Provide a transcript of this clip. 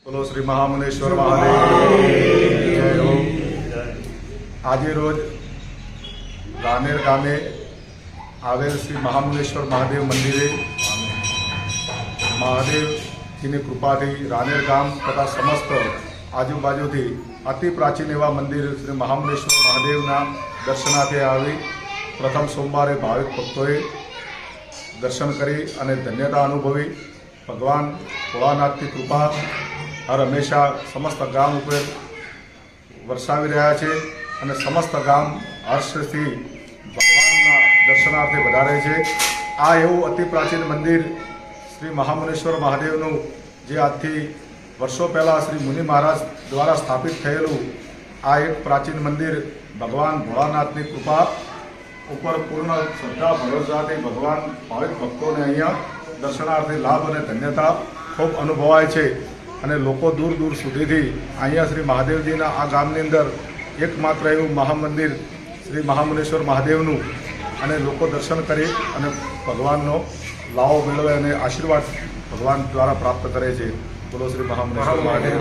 બોલો શ્રી મહામુનેશ્વર મહાદેવ જય હો। આજે રોજ રાનેર ગામે આવેલ શ્રી મહામુનેશ્વર મહાદેવ મંદિરે મહાદેવજીની કૃપાથી રાનેર ગામ તથા સમસ્ત આજુબાજુથી અતિ પ્રાચીન એવા મંદિર શ્રી મહામુનેશ્વર મહાદેવના દર્શનાર્થે આવી પ્રથમ સોમવારે ભાવિક ભક્તોએ દર્શન કરી અને ધન્યતા અનુભવી ભગવાન ભોળાનાથની કૃપા હર હંમેશા સમસ્ત ગામ ઉપર વરસાવી રહ્યા છે અને સમસ્ત ગામ હર્ષથી ભગવાનના દર્શનાર્થે વધારે છે। આ એવું અતિ પ્રાચીન મંદિર શ્રી મહામુનેશ્વર મહાદેવનું જે આજથી વર્ષો પહેલાં શ્રી મુનિ મહારાજ દ્વારા સ્થાપિત થયેલું આ એક પ્રાચીન મંદિર ભગવાન ભોળાનાથની કૃપા ઉપર પૂર્ણ શ્રદ્ધા ભરોસાથી ભગવાન ભાવિક ભક્તોને અહીંયા દર્શનાર્થે લાભ અને ધન્યતા ખૂબ અનુભવાય છે અને લોકો દૂર દૂર સુધીથી અહીંયા શ્રી મહાદેવજીના આ ગામની અંદર એકમાત્ર એવું મહામંદિર શ્રી મહામુનેશ્વર મહાદેવનું અને લોકો દર્શન કરી અને ભગવાનનો લાવો મેળવે અને આશીર્વાદ ભગવાન દ્વારા પ્રાપ્ત કરે છે। બોલો શ્રી મહામુનેશ્વર મહાદેવ।